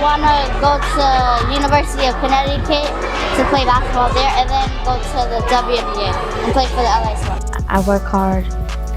want to go to University of Connecticut to play basketball there, and then go to the WNBA and play for the LA Storm. I work hard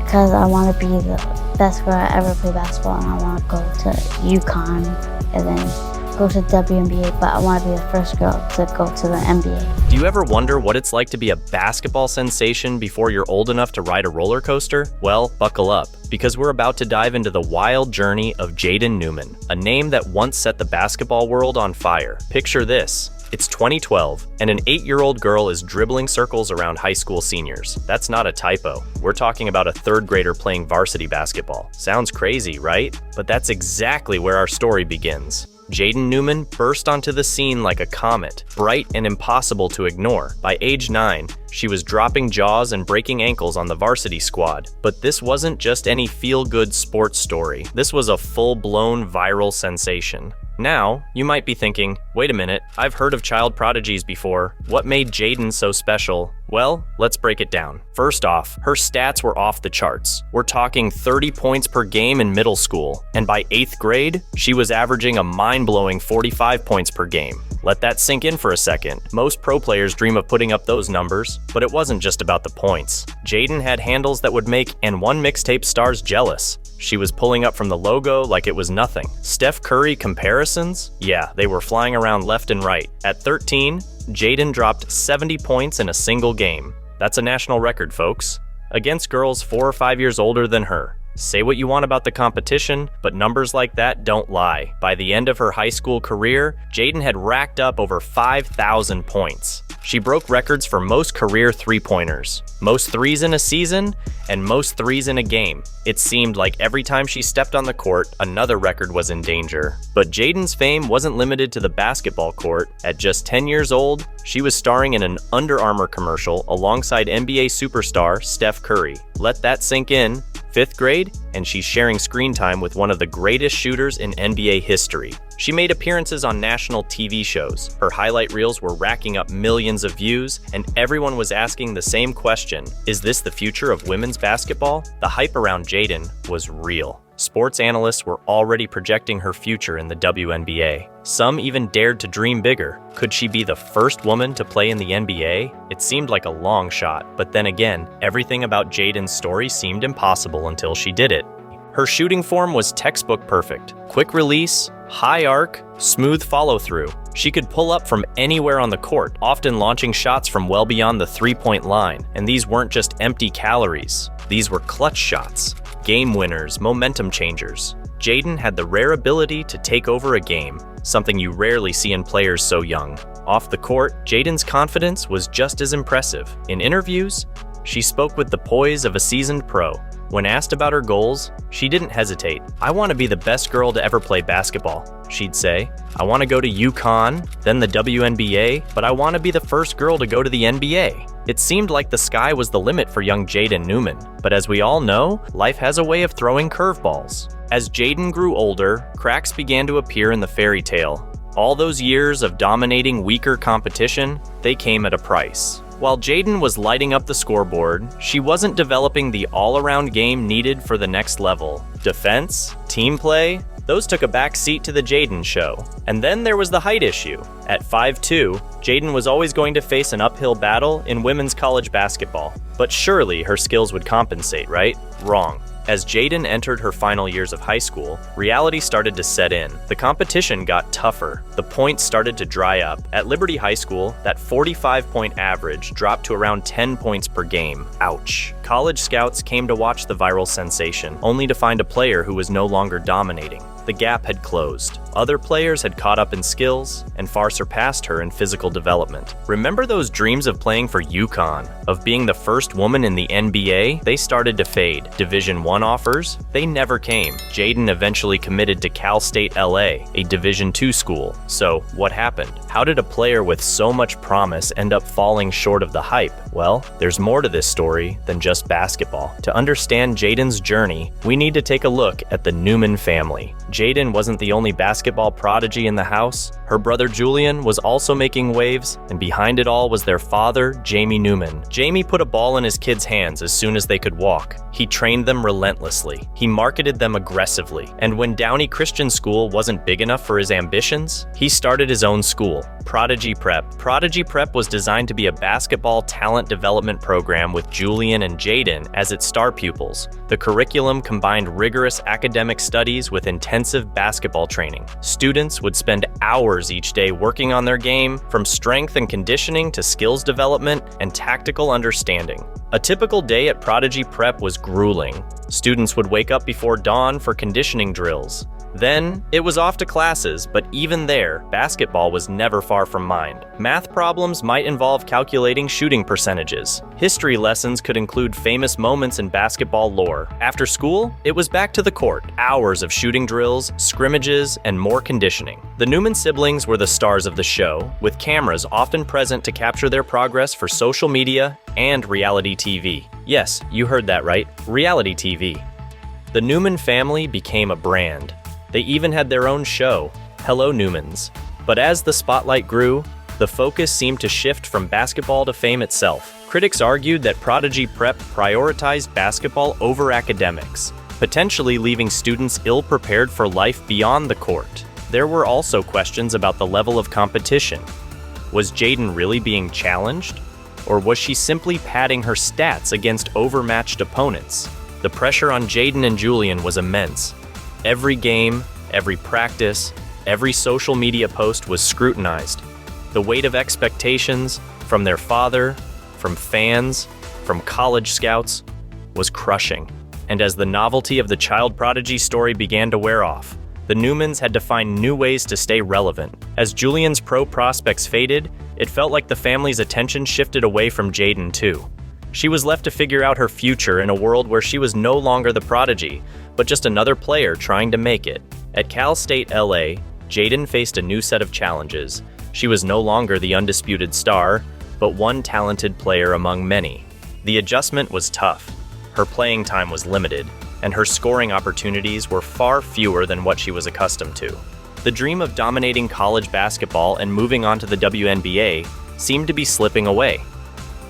because I want to be the best girl I ever play basketball, and I want to go to UConn and then go to WNBA, but I want to be the first girl to go to the NBA. Do you ever wonder what it's like to be a basketball sensation before you're old enough to ride a roller coaster? Well, buckle up, because we're about to dive into the wild journey of Jaden Newman, a name that once set the basketball world on fire. Picture this. It's 2012, and an 8-year-old girl is dribbling circles around high school seniors. That's not a typo. We're talking about a 3rd grader playing varsity basketball. Sounds crazy, right? But that's exactly where our story begins. Jaden Newman burst onto the scene like a comet, bright and impossible to ignore. By age 9, she was dropping jaws and breaking ankles on the varsity squad. But this wasn't just any feel-good sports story. This was a full-blown viral sensation. Now, you might be thinking, wait a minute, I've heard of child prodigies before. What made Jaden so special? Well, let's break it down. First off, her stats were off the charts. We're talking 30 points per game in middle school, and by 8th grade, she was averaging a mind-blowing 45 points per game. Let that sink in for a second. Most pro players dream of putting up those numbers, but it wasn't just about the points. Jaden had handles that would make N1 mixtape stars jealous. She was pulling up from the logo like it was nothing. Steph Curry comparisons? Yeah, they were flying around left and right. At 13, Jaden dropped 70 points in a single game. That's a national record, folks. Against girls 4 or 5 years older than her. Say what you want about the competition, but numbers like that don't lie. By the end of her high school career, Jaden had racked up over 5,000 points. She broke records for most career three-pointers, most threes in a season, and most threes in a game. It seemed like every time she stepped on the court, another record was in danger. But Jaden's fame wasn't limited to the basketball court. At just 10 years old, she was starring in an Under Armour commercial alongside NBA superstar Steph Curry. Let that sink in. 5th grade, and she's sharing screen time with one of the greatest shooters in NBA history. She made appearances on national TV shows. Her highlight reels were racking up millions of views, and everyone was asking the same question: is this the future of women's basketball? The hype around Jaden was real. Sports analysts were already projecting her future in the WNBA. Some even dared to dream bigger. Could she be the first woman to play in the NBA? It seemed like a long shot, but then again, everything about Jaden's story seemed impossible until she did it. Her shooting form was textbook perfect. Quick release, high arc, smooth follow-through. She could pull up from anywhere on the court, often launching shots from well beyond the three-point line. And these weren't just empty calories. These were clutch shots. Game winners, momentum changers. Jaden had the rare ability to take over a game, something you rarely see in players so young. Off the court, Jaden's confidence was just as impressive. In interviews, she spoke with the poise of a seasoned pro. When asked about her goals, she didn't hesitate. "I want to be the best girl to ever play basketball," she'd say. "I want to go to UConn, then the WNBA, but I want to be the first girl to go to the NBA." It seemed like the sky was the limit for young Jaden Newman, but as we all know, life has a way of throwing curveballs. As Jaden grew older, cracks began to appear in the fairy tale. All those years of dominating weaker competition, they came at a price. While Jaden was lighting up the scoreboard, she wasn't developing the all-around game needed for the next level. Defense, team play, those took a back seat to the Jaden show. And then there was the height issue. At 5'2", Jaden was always going to face an uphill battle in women's college basketball. But surely her skills would compensate, right? Wrong. As Jaden entered her final years of high school, reality started to set in. The competition got tougher. The points started to dry up. At Liberty High School, that 45-point average dropped to around 10 points per game. Ouch. College scouts came to watch the viral sensation, only to find a player who was no longer dominating. The gap had closed. Other players had caught up in skills and far surpassed her in physical development. Remember those dreams of playing for UConn, of being the first woman in the NBA? They started to fade. Division I offers? They never came. Jaden eventually committed to Cal State LA, a Division II school. So, what happened? How did a player with so much promise end up falling short of the hype? Well, there's more to this story than just just basketball. To understand Jaden's journey, we need to take a look at the Newman family. Jaden wasn't the only basketball prodigy in the house. Her brother Julian was also making waves, and behind it all was their father, Jamie Newman. Jamie put a ball in his kids' hands as soon as they could walk. He trained them relentlessly. He marketed them aggressively. And when Downey Christian School wasn't big enough for his ambitions, he started his own school, Prodigy Prep. Prodigy Prep was designed to be a basketball talent development program with Julian and Jaden as its star pupils. The curriculum combined rigorous academic studies with intensive basketball training. Students would spend hours each day working on their game, from strength and conditioning to skills development and tactical understanding. A typical day at Prodigy Prep was grueling. Students would wake up before dawn for conditioning drills. Then, it was off to classes, but even there, basketball was never far from mind. Math problems might involve calculating shooting percentages. History lessons could include famous moments in basketball lore. After school, it was back to the court, hours of shooting drills, scrimmages, and more conditioning. The Newman siblings were the stars of the show, with cameras often present to capture their progress for social media and reality TV. Yes, you heard that right, reality TV. The Newman family became a brand. They even had their own show, Hello Newmans. But as the spotlight grew, the focus seemed to shift from basketball to fame itself. Critics argued that Prodigy Prep prioritized basketball over academics, potentially leaving students ill-prepared for life beyond the court. There were also questions about the level of competition. Was Jaden really being challenged? Or was she simply padding her stats against overmatched opponents? The pressure on Jaden and Julian was immense. Every game, every practice, every social media post was scrutinized. The weight of expectations from their father, from fans, from college scouts was crushing. And as the novelty of the child prodigy story began to wear off, the Newmans had to find new ways to stay relevant. As Julian's pro prospects faded, it felt like the family's attention shifted away from Jaden too. She was left to figure out her future in a world where she was no longer the prodigy, but just another player trying to make it. At Cal State LA, Jaden faced a new set of challenges. She was no longer the undisputed star, but one talented player among many. The adjustment was tough. Her playing time was limited, and her scoring opportunities were far fewer than what she was accustomed to. The dream of dominating college basketball and moving on to the WNBA seemed to be slipping away.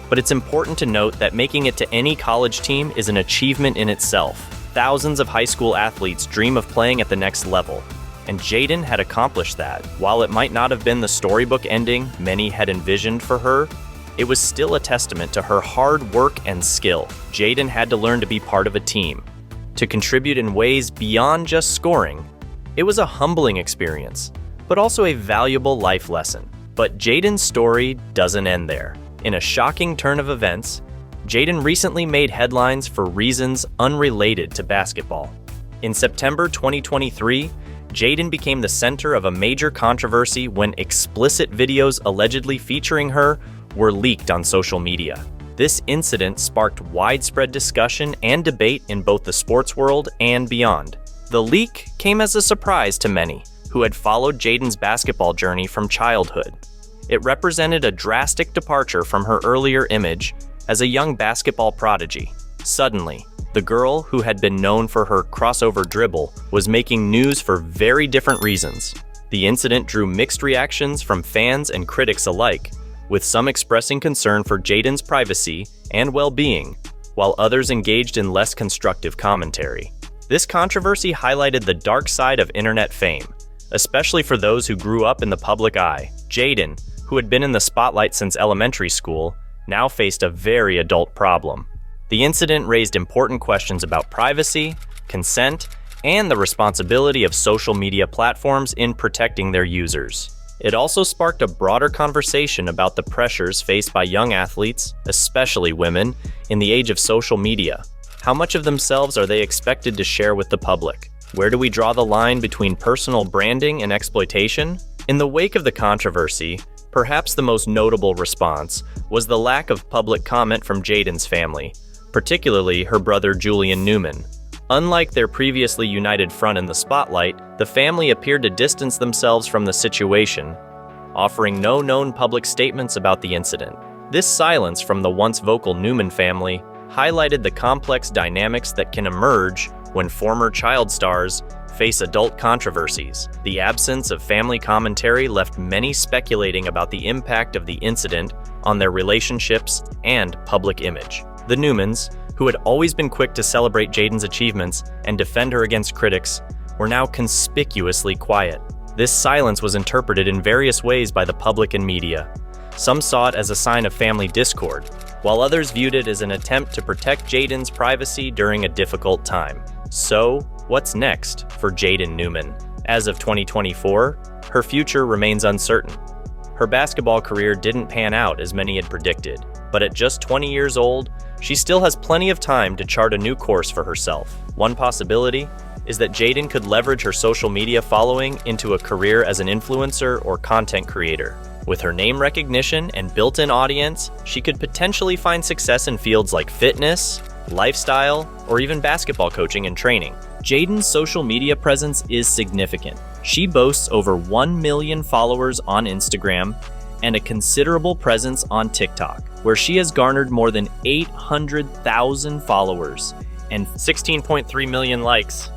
But it's important to note that making it to any college team is an achievement in itself. Thousands of high school athletes dream of playing at the next level, and Jaden had accomplished that. While it might not have been the storybook ending many had envisioned for her, it was still a testament to her hard work and skill. Jaden had to learn to be part of a team, to contribute in ways beyond just scoring. It was a humbling experience, but also a valuable life lesson. But Jaden's story doesn't end there. In a shocking turn of events, Jaden recently made headlines for reasons unrelated to basketball. In September 2023, Jaden became the center of a major controversy when explicit videos allegedly featuring her were leaked on social media. This incident sparked widespread discussion and debate in both the sports world and beyond. The leak came as a surprise to many who had followed Jaden's basketball journey from childhood. It represented a drastic departure from her earlier image as a young basketball prodigy. Suddenly, the girl who had been known for her crossover dribble was making news for very different reasons. The incident drew mixed reactions from fans and critics alike, with some expressing concern for Jaden's privacy and well-being, while others engaged in less constructive commentary. This controversy highlighted the dark side of internet fame, especially for those who grew up in the public eye. Jaden, who had been in the spotlight since elementary school, now faced a very adult problem. The incident raised important questions about privacy, consent, and the responsibility of social media platforms in protecting their users. It also sparked a broader conversation about the pressures faced by young athletes, especially women, in the age of social media. How much of themselves are they expected to share with the public? Where do we draw the line between personal branding and exploitation? In the wake of the controversy, perhaps the most notable response was the lack of public comment from Jaden's family, particularly her brother Julian Newman. Unlike their previously united front in the spotlight, the family appeared to distance themselves from the situation, offering no known public statements about the incident. This silence from the once vocal Newman family highlighted the complex dynamics that can emerge when former child stars face adult controversies. The absence of family commentary left many speculating about the impact of the incident on their relationships and public image. The Newmans, who had always been quick to celebrate Jaden's achievements and defend her against critics, were now conspicuously quiet. This silence was interpreted in various ways by the public and media. Some saw it as a sign of family discord, while others viewed it as an attempt to protect Jaden's privacy during a difficult time. So, what's next for Jaden Newman? As of 2024, her future remains uncertain. Her basketball career didn't pan out as many had predicted, but at just 20 years old, she still has plenty of time to chart a new course for herself. One possibility is that Jaden could leverage her social media following into a career as an influencer or content creator. With her name recognition and built-in audience, she could potentially find success in fields like fitness, lifestyle, or even basketball coaching and training. Jaden's social media presence is significant. She boasts over 1 million followers on Instagram and a considerable presence on TikTok, where she has garnered more than 800,000 followers and 16.3 million likes.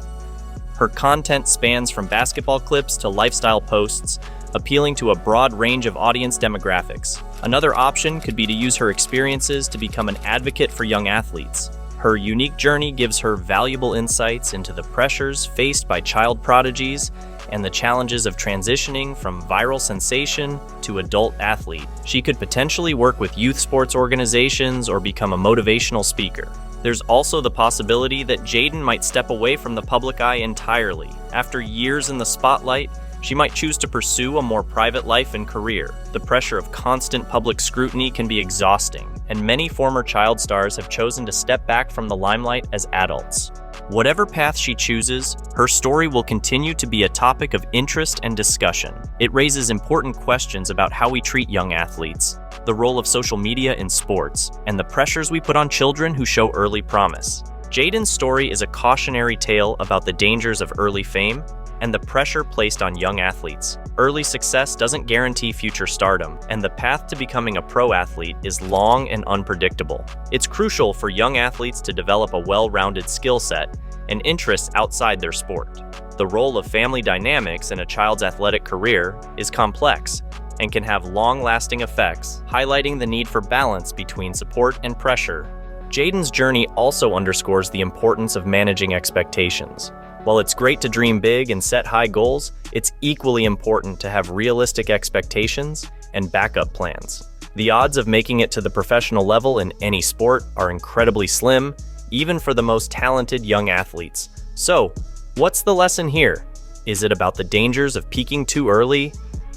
Her content spans from basketball clips to lifestyle posts, appealing to a broad range of audience demographics. Another option could be to use her experiences to become an advocate for young athletes. Her unique journey gives her valuable insights into the pressures faced by child prodigies and the challenges of transitioning from viral sensation to adult athlete. She could potentially work with youth sports organizations or become a motivational speaker. There's also the possibility that Jaden might step away from the public eye entirely. After years in the spotlight, she might choose to pursue a more private life and career. The pressure of constant public scrutiny can be exhausting, and many former child stars have chosen to step back from the limelight as adults. Whatever path she chooses, her story will continue to be a topic of interest and discussion. It raises important questions about how we treat young athletes, the role of social media in sports, and the pressures we put on children who show early promise. Jaden's story is a cautionary tale about the dangers of early fame and the pressure placed on young athletes. Early success doesn't guarantee future stardom, and the path to becoming a pro athlete is long and unpredictable. It's crucial for young athletes to develop a well-rounded skill set and interests outside their sport. The role of family dynamics in a child's athletic career is complex and can have long-lasting effects, highlighting the need for balance between support and pressure. Jaden's journey also underscores the importance of managing expectations. While it's great to dream big and set high goals, it's equally important to have realistic expectations and backup plans. The odds of making it to the professional level in any sport are incredibly slim, even for the most talented young athletes. So, what's the lesson here? Is it about the dangers of peaking too early,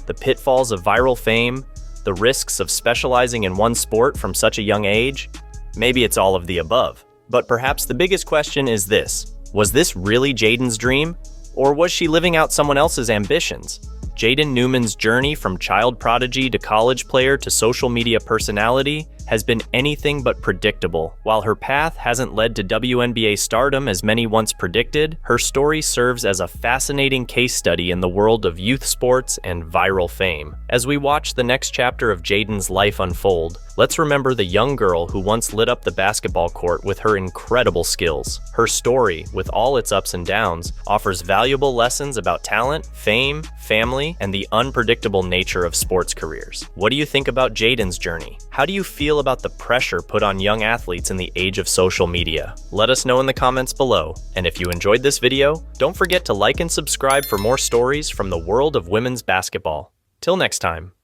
the pitfalls of viral fame, the risks of specializing in one sport from such a young age? Maybe it's all of the above. But perhaps the biggest question is this: was this really Jaden's dream, or was she living out someone else's ambitions? Jaden Newman's journey from child prodigy to college player to social media personality has been anything but predictable. While her path hasn't led to WNBA stardom as many once predicted, her story serves as a fascinating case study in the world of youth sports and viral fame. As we watch the next chapter of Jaden's life unfold, let's remember the young girl who once lit up the basketball court with her incredible skills. Her story, with all its ups and downs, offers valuable lessons about talent, fame, family, and the unpredictable nature of sports careers. What do you think about Jaden's journey? How do you feel about the pressure put on young athletes in the age of social media? Let us know in the comments below. And if you enjoyed this video, don't forget to like and subscribe for more stories from the world of women's basketball. Till next time.